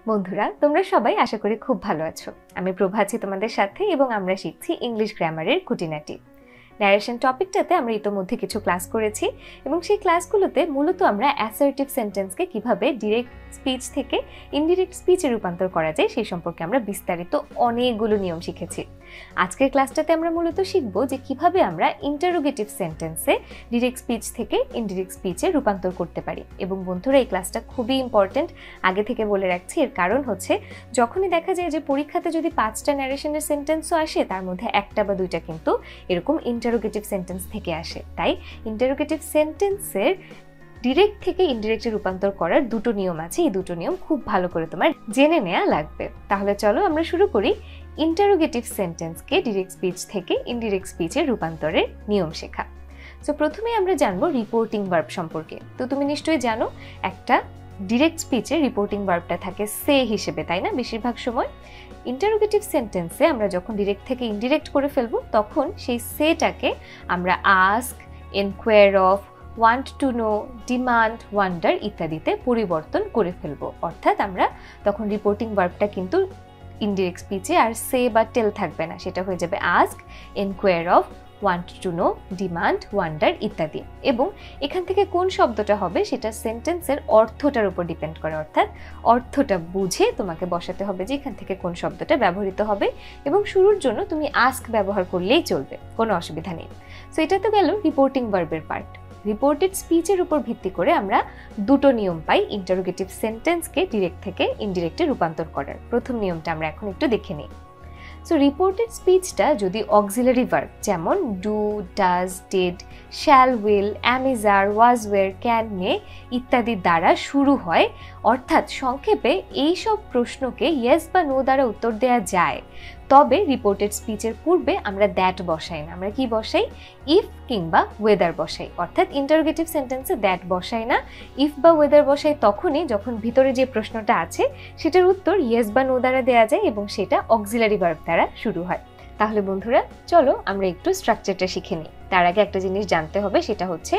বন্ধুরা, তোমরা সবাই আশা করি খুব ভালো আছো। আমি প্রভা আছি তোমাদের সাথে এবং আমরা শিখছি ইংলিশ গ্রামারের খুঁটিনাটি। ন্যারেশন টপিকটাতে আমরা ইতোমধ্যে কিছু ক্লাস করেছি এবং সেই ক্লাসগুলোতে মূলত আমরা অ্যাসার্টিভ সেন্টেন্সকে কিভাবে ডিরেক্ট স্পিচ থেকে ইনডিরেক্ট স্পিচে রূপান্তর করা যায় সেই সম্পর্কে আমরা বিস্তারিত অনেকগুলো নিয়ম শিখেছি। আজকের ক্লাসটাতে আমরা মূলত শিখব যে কিভাবে আমরা ইন্টারোগেটিভ সেন্টেন্সে ডিরেক্ট স্পিচ থেকে ইনডিরেক্ট স্পিচে রূপান্তর করতে পারি। এবং বন্ধুরা, এই ক্লাসটা খুবই ইম্পর্টেন্ট, আগে থেকে বলে রাখছি। এর কারণ হচ্ছে যখনই দেখা যায় যে পরীক্ষাতে যদি 5টা ন্যারেশনের সেন্টেন্সও আসে, তার মধ্যে 1টা বা 2টা কিন্তু এরকম ইন্টারোগেটিভ সেন্টেন্স থেকে আসে। তাই ইন্টারোগেটিভ সেন্টেন্সের ডিরেক্ট থেকে ইনডিরেক্টে রূপান্তর করার দুটো নিয়ম আছে। এই দুটো নিয়ম খুব ভালো করে তোমার জেনে নেওয়া লাগবে। তাহলে চলো আমরা শুরু করি ইন্টারোগেটিভ সেন্টেন্সকে ডিরেক্ট স্পিচ থেকে ইনডিরেক্ট স্পিচে রূপান্তরের নিয়ম শেখা। সো প্রথমে আমরা জানবো রিপোর্টিং ভার্ব সম্পর্কে। তো তুমি নিশ্চয়ই জানো একটা ডিরেক্ট স্পিচে রিপোর্টিং ভার্বটা থাকে সে হিসেবে, তাই না? বেশিরভাগ সময় ইন্টারোগেটিভ সেন্টেন্সে আমরা যখন ডিরেক্ট থেকে ইনডিরেক্ট করে ফেলবো তখন সেই সেটাকে আমরা ask, enquire of, want to know, demand, wonder ইত্যাদিতে পরিবর্তন করে ফেলবো। অর্থাৎ আমরা তখন রিপোর্টিং ভার্বটা কিন্তু ইনডিরেক্ট স্পিচে আর সে বা টেল থাকবে না, সেটা হয়ে যাবে ask, enquire of, want to know, demand, wonder ইত্যাদি। এবং এখান থেকে কোন শব্দটা হবে সেটা সেন্টেন্সের অর্থটার উপর ডিপেন্ড করে। অর্থাৎ অর্থটা বুঝে তোমাকে বসাতে হবে যে এখান থেকে কোন শব্দটা ব্যবহৃত হবে, এবং শুরুর জন্য তুমি আস্ক ব্যবহার করলেই চলবে, কোনো অসুবিধা নেই। সো এটা তো গেল রিপোর্টিং ভার্বের পার্ট। রিপোর্টেড স্পিচের উপর ভিত্তি করে আমরা দুটো নিয়ম পাই ইন্টারোগেটিভ সেন্টেন্সকে ডিরেক্ট থেকে ইনডিরেক্টে রূপান্তর করার। প্রথম নিয়মটা আমরা এখন একটু দেখে নিই। সো রিপোর্টেড স্পিচটা যদি অক্সিলারি ভার্ব যেমন do, does, did, shall, will, am, is, are, was, were, can, may ইত্যাদি দ্বারা শুরু হয়, অর্থাৎ সংক্ষেপে এই সব প্রশ্নকে ইয়েস বা নো দ্বারা উত্তর দেওয়া যায়, তবে রিপোর্টেড স্পিচের পূর্বে আমরা দ্যাট বসাই না। আমরা কি বসাই? ইফ কিংবা ওয়েদার বসাই। অর্থাৎ ইন্টারোগেটিভ সেন্টেন্সে দ্যাট বসাই না, ইফ বা ওয়েদার বসাই তখনই যখন ভিতরে যে প্রশ্নটা আছে সেটার উত্তর ইয়েস বা নো দ্বারা দেওয়া যায় এবং সেটা অক্সিলারি ভার্ব দ্বারা শুরু হয়। তাহলে বন্ধুরা, চলো আমরা একটু স্ট্রাকচারটা শিখে নিই। তার আগে একটা জিনিস জানতে হবে, সেটা হচ্ছে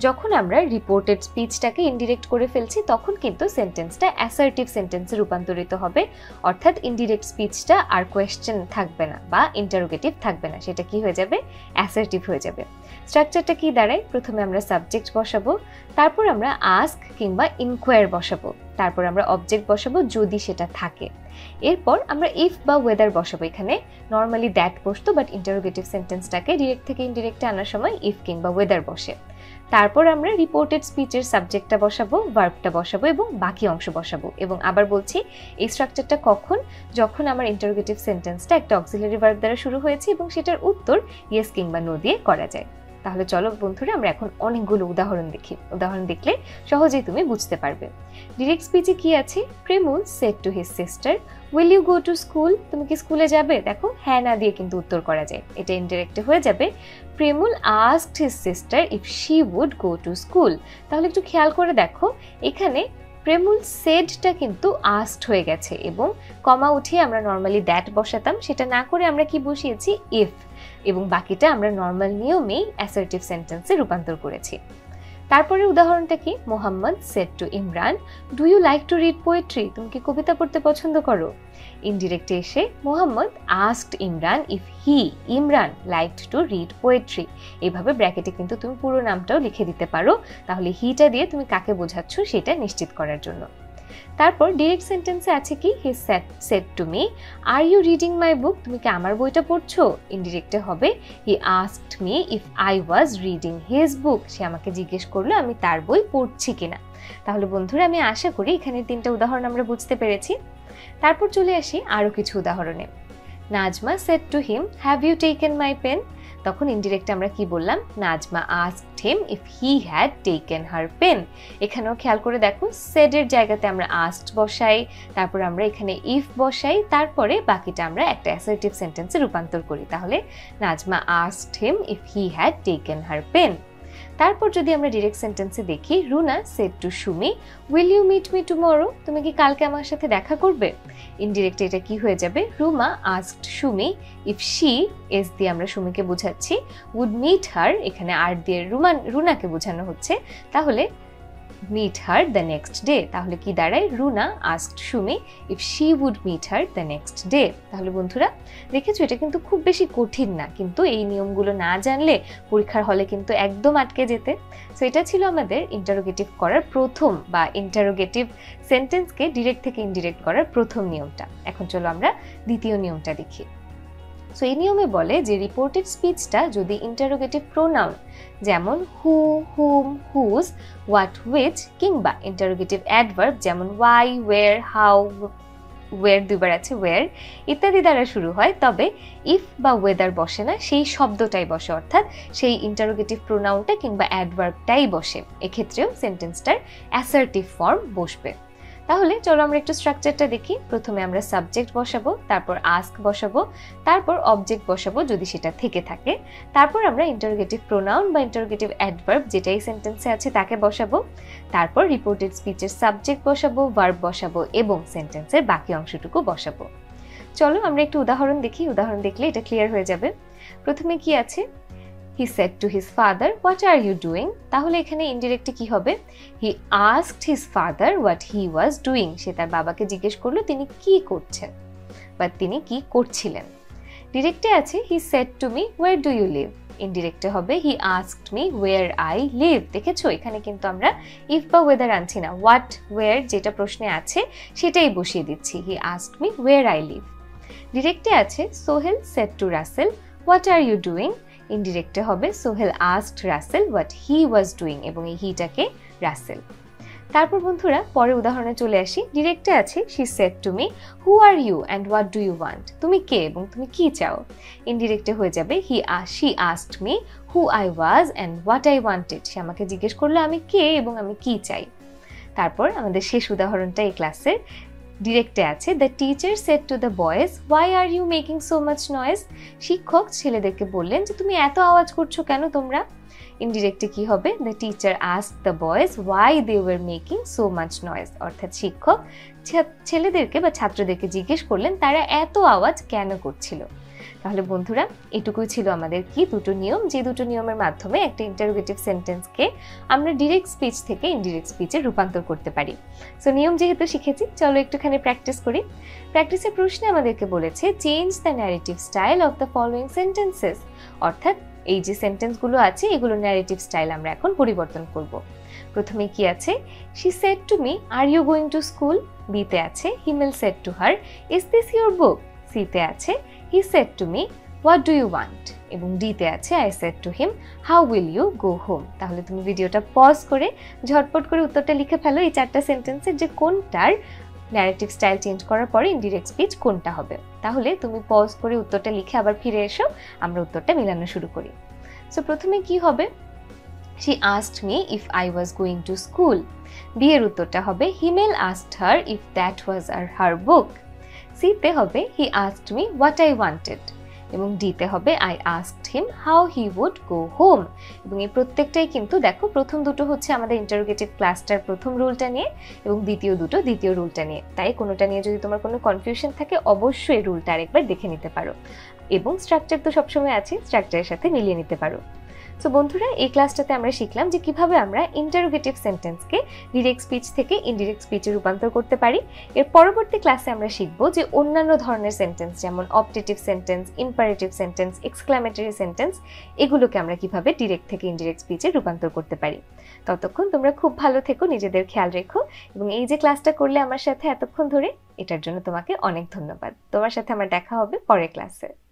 যখন আমরা রিপোর্টেড স্পিচটাকে ইনডিরেক্ট করে ফেলছি তখন কিন্তু সেন্টেন্সটা অ্যাসার্টিভ সেন্টেন্সে রূপান্তরিত হবে। অর্থাৎ ইনডিরেক্ট স্পিচটা আর কোয়েশ্চেন থাকবে না বা ইন্টারোগেটিভ থাকবে না, সেটা কি হয়ে যাবে? অ্যাসার্টিভ হয়ে যাবে। স্ট্রাকচারটা কি দাঁড়ায়? প্রথমে আমরা সাবজেক্ট বসাবো, তারপর আমরা আস্ক কিংবা ইনকোয়ার বসাবো, তারপর আমরা অবজেক্ট বসাবো যদি সেটা থাকে, এরপর আমরা ইফ বা ওয়েদার বসাবো। এখানে নর্মালি দ্যাট বসতো, বাট ইন্টারোগেটিভ সেন্টেন্সটাকে ডিরেক্ট থেকে ইনডিরেক্টে আনার সময় ইফ কিংবা ওয়েদার বসে। তারপর আমরা রিপোর্টেড স্পিচের সাবজেক্টটা বসাবো, ভার্বটা বসাবো এবং বাকি অংশ বসাবো। এবং আবার বলছি, এই স্ট্রাকচারটা কখন? যখন আমার ইন্টারোগেটিভ সেন্টেন্সটা একটা অক্সিলারি ভার্ব দ্বারা শুরু হয়েছে এবং সেটার উত্তর ইয়েস কিংবা নো দিয়ে করা যায়। তাহলে চলো বন্ধুরা, আমরা এখন অনেকগুলো উদাহরণ দেখি। উদাহরণ দেখলে সহজেই তুমি বুঝতে পারবে। ডিরেক্ট স্পিচে কি আছে? Premul said to his sister, will you go to school? তুমি কি স্কুলে যাবে? দেখো, হ্যাঁ না দিয়ে কিন্তু উত্তর করা যায়। এটা ইনডিরেক্টে হয়ে যাবে Premul asked his sister if she would go to school. তাহলে একটু খেয়াল করে দেখো, এখানে প্রেমুল সেডটা কিন্তু আস্কড হয়ে গেছে এবং কমা উঠিয়ে আমরা নর্মালি দ্যাট বসাতাম, সেটা না করে আমরা কি বসিয়েছি? ইফ, এবং বাকিটা আমরা নর্মাল নিয়মেই অ্যাসার্টিভ সেন্টেন্সে রূপান্তর করেছি। তারপরে উদাহরণটা কি? Mohammad said to Imran, do you like to read poetry? তুমি কি কবিতা পড়তে পছন্দ করো? ইনডিরেক্টে এসে Mohammad asked Imran if he, Imran, liked to read poetry. এইভাবে ব্র্যাকেটে কিন্তু তুমি পুরো নামটাও লিখে দিতে পারো, তাহলে হিটা দিয়ে তুমি কাকে বোঝাচ্ছ সেটা নিশ্চিত করার জন্য। তারপর ডিরেক্ট সেন্টেন্সে আছে কি? He said to me, are you reading my book? তুমি কি আমার বইটা পড়ছো? ইনডিরেক্টে হবে he asked me if I was reading his book. সে আমাকে জিজ্ঞেস করলো আমি তার বই পড়ছি কিনা। তাহলে বন্ধুরা, আমি আশা করি এখানে 3টা উদাহরণ আমরা বুঝতে পেরেছি। তারপর চলে আসি আরো কিছু উদাহরণে। Nazma said to him, have you taken my pen? তখন ইনডিরেক্টে আমরা কি বললাম? Nazma asked him if he had taken her pen. এখানেও খেয়াল করে দেখো, সেডের জায়গাতে আমরা আস্কড বসাই, তারপর আমরা এখানে ইফ বসাই, তারপরে বাকিটা আমরা একটা অ্যাসার্টিভ সেন্টেন্সে রূপান্তর করি। তাহলে Nazma asked him if he had taken her pen. তারপর যদি আমরা ডিরেক্ট সেন্টেন্সে দেখি, Runa said to Sumi, will you meet me tomorrow? তুমি কি কালকে আমার সাথে দেখা করবে? ইনডিরেক্টে এটা কি হয়ে যাবে? Ruma asked Sumi if she, এস দিয়ে আমরা সুমিকে বোঝাচ্ছি, উড মিট হার, এখানে আর দিয়ে রুনাকে বোঝানো হচ্ছে। তাহলে meet her the next day, তাহলে কি দাঁড়ায়? Runa asked Sumi if she would meet her the next day। তাহলে বন্ধুরা দেখেছো, এটা কিন্তু খুব বেশি কঠিন না, কিন্তু এই নিয়মগুলো না জানলে পরীক্ষার হলে কিন্তু একদম আটকে যেতে। সো এটা ছিল আমাদের ইন্টারোগেটিভ করার প্রথম, বা ইন্টারোগেটিভ সেন্টেন্সকে ডিরেক্ট থেকে ইনডিরেক্ট করার প্রথম নিয়মটা। এখন চলো আমরা দ্বিতীয় নিয়মটা দেখি। সো এই নিয়মে বলে যে রিপোর্টেড স্পিচটা যদি ইন্টারোগেটিভ প্রোনাউন যেমন হু, হুম, হুজ, হোয়াট, হুইচ কিংবা ইন্টারোগেটিভ অ্যাডভার্ব যেমন ওয়াই, ওয়ের, হাউ, ওয়ের দুইবার আছে, ওয়ের ইত্যাদি দ্বারা শুরু হয়, তবে ইফ বা ওয়েদার বসে না, সেই শব্দটাই বসে, অর্থাৎ সেই ইন্টারোগেটিভ প্রোনাউনটা কিংবা অ্যাডভার্বটাই বসে। এক্ষেত্রেও সেন্টেন্সটার অ্যাসার্টিভ ফর্ম বসবে। তাহলে চলো আমরা একটু স্ট্রাকচারটা দেখি। প্রথমে আমরা সাবজেক্ট বসাবো, তারপর আস্ক বসাবো, তারপর অবজেক্ট বসাবো যদি সেটা থেকে থাকে, তারপর আমরা ইন্টারোগেটিভ প্রোনাউন বা ইন্টারোগেটিভ অ্যাডভার্ব যেটাই সেন্টেন্সে আছে তাকে বসাবো, তারপর রিপোর্টেড স্পিচের সাবজেক্ট বসাবো, ভার্ব বসাবো এবং সেন্টেন্সের বাকি অংশটুকু বসাবো। চলো আমরা একটু উদাহরণ দেখি, উদাহরণ দেখলে এটা ক্লিয়ার হয়ে যাবে। প্রথমে কি আছে? He said to his father, "What are you doing?" তাহলে এখানে ইনডিরেক্টলি কি হবে? He asked his father what he was doing. সে তার বাবাকে জিজ্ঞেস করলো তিনি কি করছেন বা তিনি কি করছিলেন। ডিরেক্টে আছে he said to me, "Where do you live?" ইনডিরেক্টে হবে he asked me where I live. দেখেছো, এখানে কিন্তু আমরা if বা whether আনছি না, what, where যেটা প্রশ্নে আছে সেটাই বসিয়ে দিচ্ছি। He asked me where I live. ডিরেক্টে আছে Sohail said to Russell, "What are you doing?" ইনডিরেক্টে হবে Sohel asked Russell what he was doing এবং এই হিটাকে রাসেল। তারপর বন্ধুরা পরে উদাহরণে চলে আসি। ডিরেক্টে আছে she said to me, "Who are you and what do you want?" তুমি কে এবং তুমি কি চাও। ইনডিরেক্টে হয়ে যাবে she asked me who I was and what I wanted. সে আমাকে জিজ্ঞেস করলো আমি কে এবং আমি কি চাই। তারপর আমাদের শেষ উদাহরণটা এই ক্লাসের। ডিরেক্টে আছে the teacher said to the boys, "why are you making so much noise?" শিক্ষক ছেলেদেরকে বললেন যে তুমি এত আওয়াজ করছো কেন তোমরা। ইনডিরেক্টে কি হবে? The teacher asked the boys why they were making so much noise, অর্থাৎ শিক্ষক ছেলেদেরকে বা ছাত্রদেরকে জিজ্ঞেস করলেন তারা এত আওয়াজ কেন করছিল। তাহলে বন্ধুরা এটুকুই ছিল আমাদের কি দুটো নিয়ম, যে দুটো নিয়মের মাধ্যমে একটা ইন্টারোগেটিভ সেন্টেন্সকে আমরা ডিরেক্ট স্পিচ থেকে ইনডিরেক্ট স্পিচে রূপান্তর করতে পারি। সো নিয়ম যেহেতু শিখেছি, চলো একটুখানি প্র্যাকটিস করি। প্র্যাকটিসের প্রশ্নে আমাদেরকে বলেছে change the narrative style of the following sentences, অর্থাৎ এই যে সেন্টেন্সগুলো আছে এগুলো ন্যারেটিভ স্টাইল আমরা এখন পরিবর্তন করব। প্রথমে কি আছে? she said to me, "Are you going to school?" বিতে আছে হিমেল said to her, "Is this your book?" সিতে আছে he said to me, "What do you want?" এবং ডিতে আছে I said to him, "How will you go home?" তাহলে তুমি ভিডিওটা পজ করে ঝটপট করে উত্তরটা লিখে ফেলো এই চারটা সেন্টেন্সের, যে কোনটার ন্যারেটিভ স্টাইল চেঞ্জ করার পরে ইনডিরেক্ট স্পিচ কোনটা হবে। তাহলে তুমি পজ করে উত্তরটা লিখে আবার ফিরে এসো, আমরা উত্তরটা মিলানো শুরু করি। সো প্রথমে কি হবে? she asked me if I was going to school. B এর উত্তরটা হবে হিমেল asked her if that was her book. সিতে হবে he asked me what I wanted এবং ডিতে হবে I asked him how he would go home। এবং এই প্রত্যেকটাই কিন্তু দেখো প্রথম দুটো হচ্ছে আমাদের ইন্টারোগেটিভ ক্লাসটার প্রথম রুলটা নিয়ে এবং দ্বিতীয় দুটো দ্বিতীয় রুলটা নিয়ে। তাই কোনোটা নিয়ে যদি তোমার কোনো কনফিউশন থাকে অবশ্যই রুলটা আরেকবার দেখে নিতে পারো এবং স্ট্রাকচার তো সবসময় আছে, স্ট্রাকচারের সাথে মিলিয়ে নিতে পারো। সো বন্ধুরা এই ক্লাসটাতে আমরা শিখলাম যে কিভাবে আমরা ইন্টারোগেটিভ সেন্টেন্সকে ডিরেক্ট স্পিচ থেকে ইনডিরেক্ট স্পিচে রূপান্তর করতে পারি। এর পরবর্তী ক্লাসে আমরা শিখব যে অন্যান্য ধরনের সেন্টেন্স যেমন objective sentence, imperative sentence, exclamatory sentence এগুলোকে আমরা কিভাবে ডিরেক্ট থেকে ইনডিরেক্ট স্পিচে রূপান্তর করতে পারি। ততক্ষণ তোমরা খুব ভালো থেকো, নিজেদের খেয়াল রেখো এবং এই যে ক্লাসটা করলে আমার সাথে এতক্ষণ ধরে এটার জন্য তোমাকে অনেক ধন্যবাদ। তোমার সাথে আমার দেখা হবে পরের ক্লাসে।